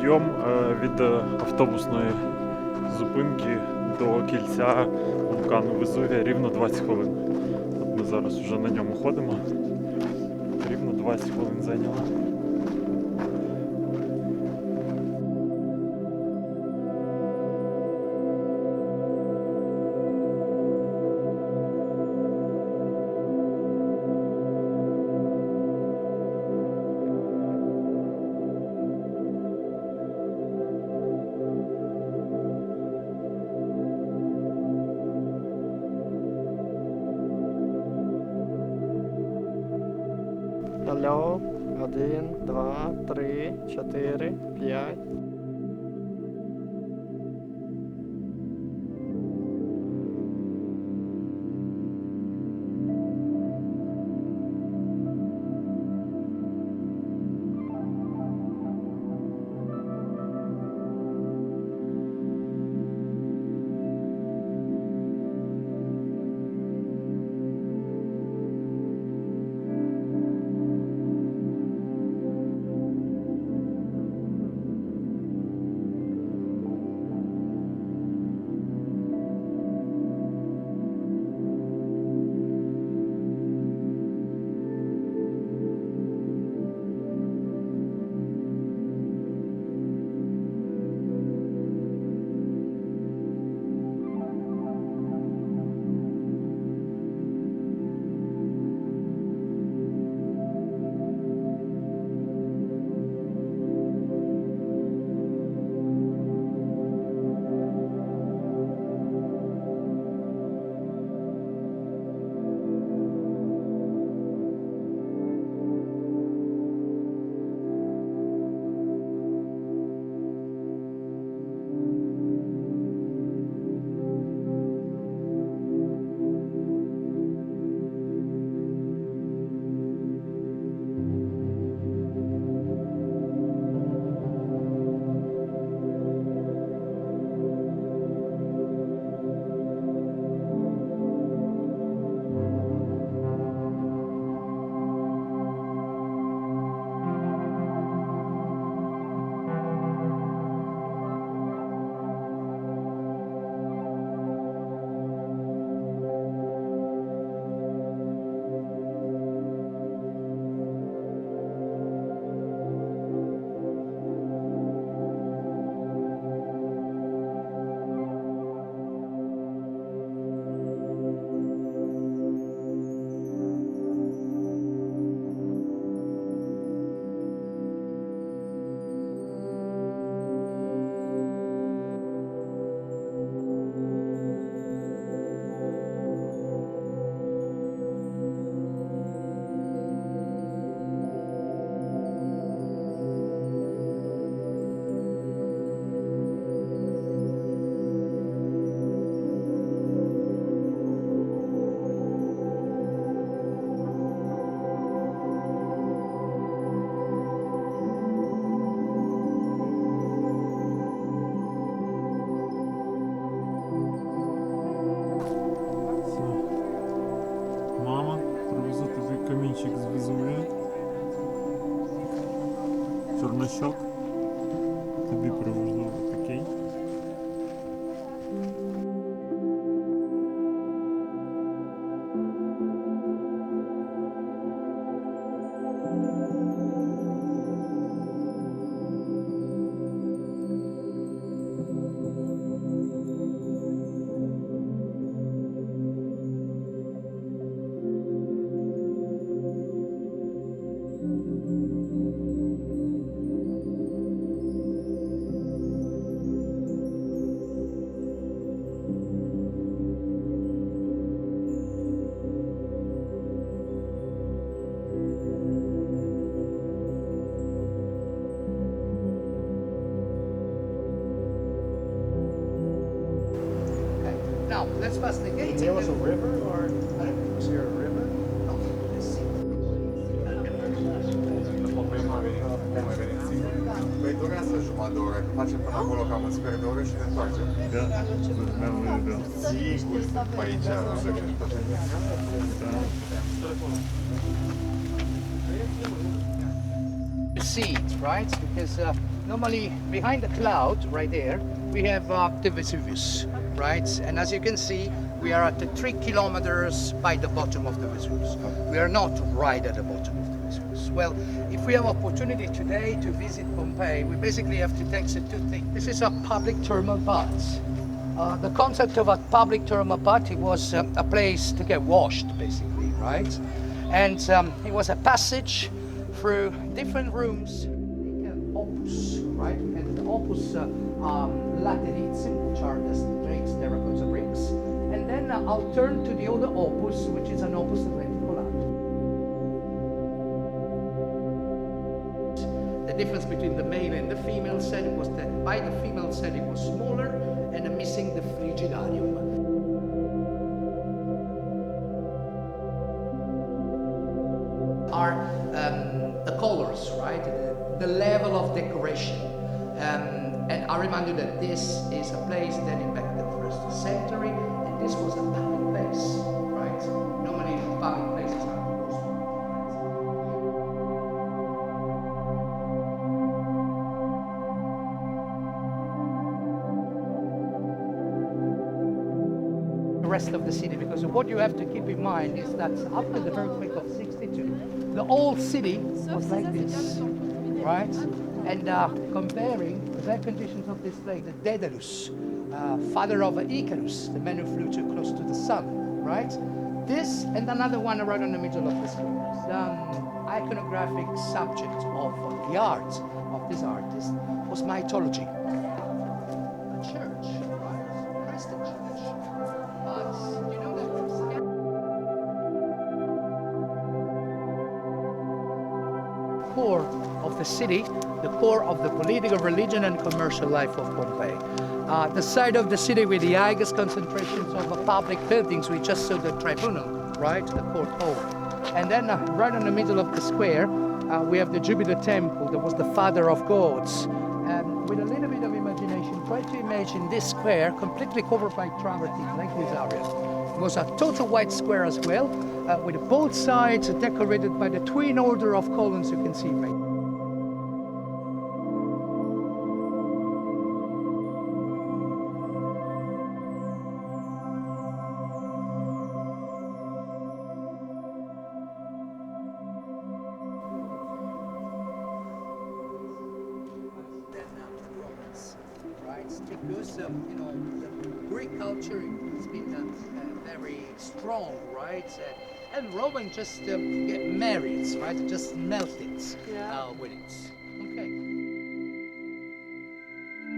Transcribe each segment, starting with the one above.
Підйом від автобусної зупинки до кільця вулкану Везувія рівно 20 хвилин. От ми зараз вже на ньому ходимо. Рівно 20 хвилин зайняло. Алло, 1, 2, 3, 4, 5. тобі про можливо такий. Now, let's pass the gate. There was a river, or was there a river? No, let's see. Păi durează jumătate de oră, că facem până acolo cam un sfert de oră și ne întoarcem. Да, да. Sigur, pe aici, nu se gândește așa. You see it, right? Because normally behind the cloud, right there, we have the Vesuvius, right? And as you can see, we are at the 3 kilometers by the bottom of the Vesuvius. We are not right at the bottom of the Vesuvius. Well, if we have opportunity today to visit Pompeii, we basically have to take two things. This is a public thermal bath. The concept of a public thermal bath, it was a place to get washed, basically, right? And it was a passage through different rooms. Opus, right? And the opus laterizi, which are the bricks, terracotta bricks. And then I'll turn to the other opus, which is an opus reticolato. The difference between the male and the female setting was that by the female setting was smaller and missing the frigidarium. Are the colors, right? The level of decoration. And I remind you that this is a place dating back to the 1st century, and this was a public place, right? Normally public places are closed. The rest of the city, because what you have to keep in mind is that after the earthquake of 62, the whole city was like this, right? And comparing the conditions of this place, the Daedalus, father of Icarus, the man who flew too close to the sun, right? This and another one right in the middle of the screen. The iconographic subject of the art of this artist was mythology. A church, right? Christian church. But you know that core of the city, the core of the political, religion, and commercial life of Pompeii. The side of the city with the highest concentrations of public buildings, we just saw the tribunal, right, the court hall. And then right in the middle of the square, we have the Jupiter temple that was the father of gods. With a little bit of imagination, try to imagine this square completely covered by travertine, like this area. It was a total white square as well, with both sides decorated by the twin order of columns you can see right. Right, because you know the Greek culture has been very strong, right? And Roman just get married, right? Just melted with it. Okay.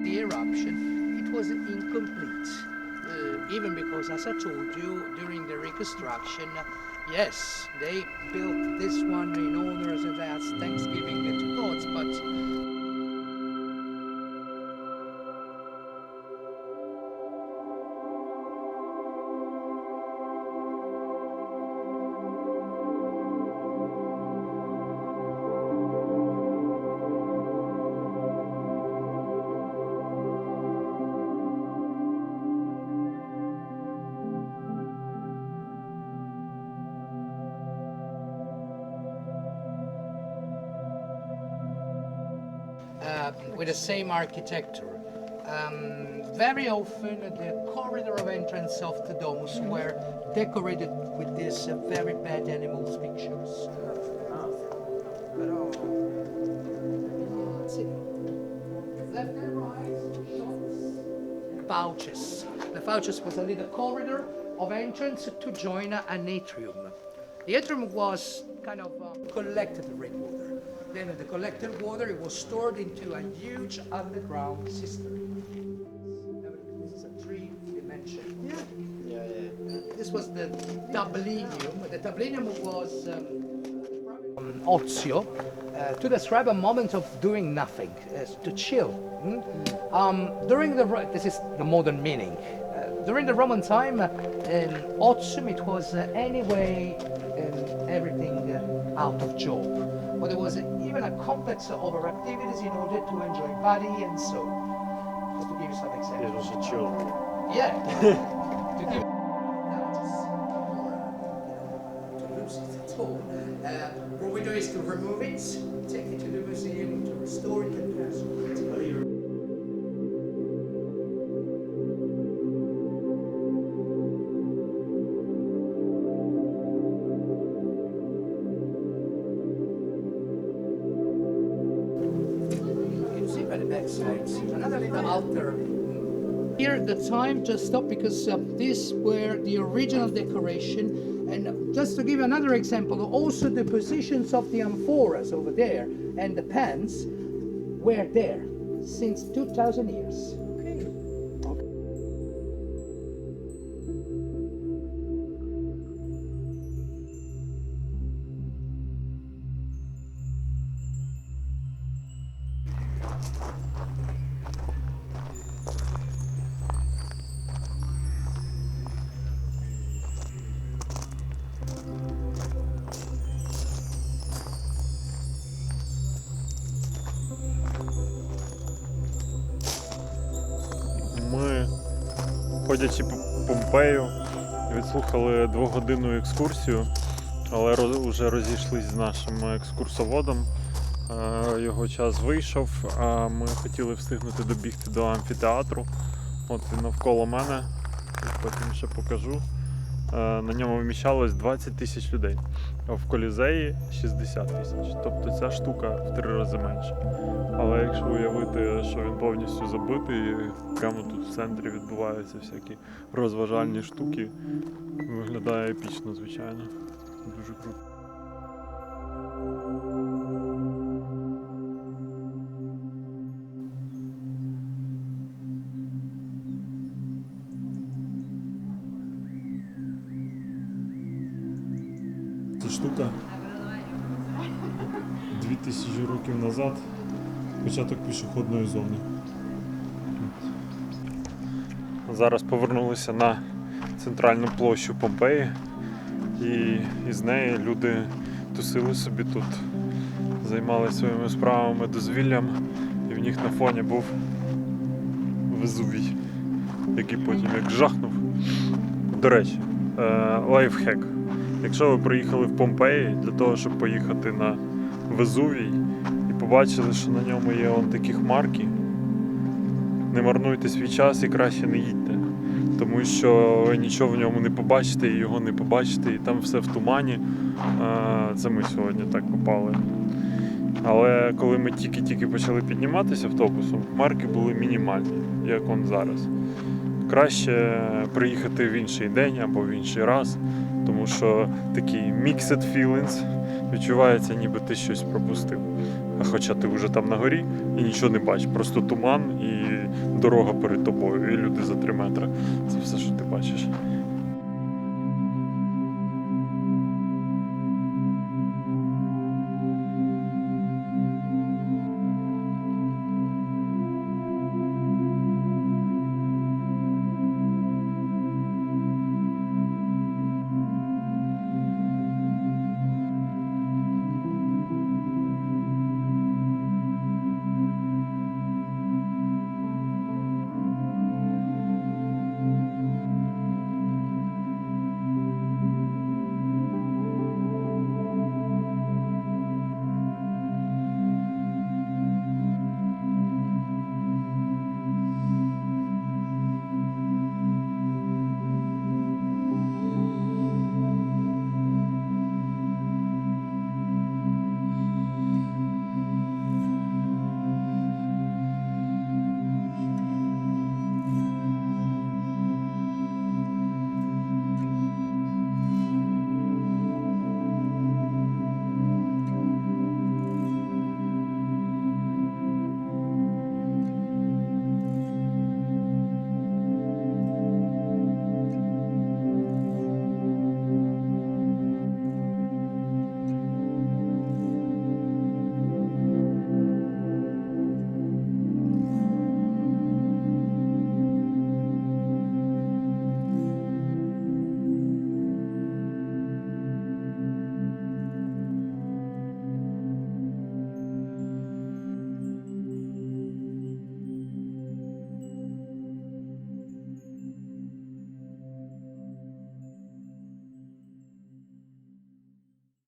The eruption, it was incomplete, even because, as I told you, during the reconstruction, yes, they built this one in honor as Thanksgiving to gods, but with the same architecture. Very often the corridor of entrance of the domus were decorated with these very bad animals pictures. Left and right, shops, pouches. The pouches was a little corridor of entrance to join an atrium. The atrium was kind of collected rainwater. Then the collected water, it was stored into a huge underground cistern. This is a three-dimension. This was the tablinum. The tablinum was ozio, to describe a moment of doing nothing, to chill. This is the modern meaning. During the Roman time, otium, it was anyway everything out of job. But there was even a complex of other activities in order to enjoy body and soul. Just to give you some examples. Yeah. To give to lose it at all. What we do is to remove it, take it to the museum to restore it and transfer it. Another little altar. Here the time just stopped because these were the original decoration, and just to give another example, also the positions of the amphoras over there and the pans were there since 2,000 years. Ми, ходячи по Помпею, відслухали 2-годинну екскурсію, але вже розійшлись з нашим екскурсоводом. Його час вийшов, а ми хотіли встигнути добігти до амфітеатру. От він навколо мене, потім ще покажу. На ньому вміщалось 20 тисяч людей, а в Колізеї 60 тисяч. Тобто ця штука в 3 рази менша. Але якщо уявити, що він повністю забитий, прямо тут в центрі відбуваються всякі розважальні штуки, виглядає епічно, звичайно. Дуже круто. Ця штука 2000 років назад, початок пішохідної зони. Зараз повернулися на центральну площу Помпеї, і із неї люди тусили собі тут, займалися своїми справами, дозвіллям, і в них на фоні був Везувій, який потім як жахнув. До речі, лайфхек. Якщо ви приїхали в Помпеї для того, щоб поїхати на Везувій і побачили, що на ньому є такі хмарки, не марнуйте свій час і краще не їдьте. Тому що ви нічого в ньому не побачите, і його не побачите, і там все в тумані. Це ми сьогодні так попали. Але коли ми тільки почали підніматися автобусом, хмарки були мінімальні, як он зараз. Краще приїхати в інший день або в інший раз, тому що такий mixed feelings, відчувається, ніби ти щось пропустив. А хоча ти вже там на горі і нічого не бачиш, просто туман і дорога перед тобою, і люди за 3 метри. Це все, що ти бачиш.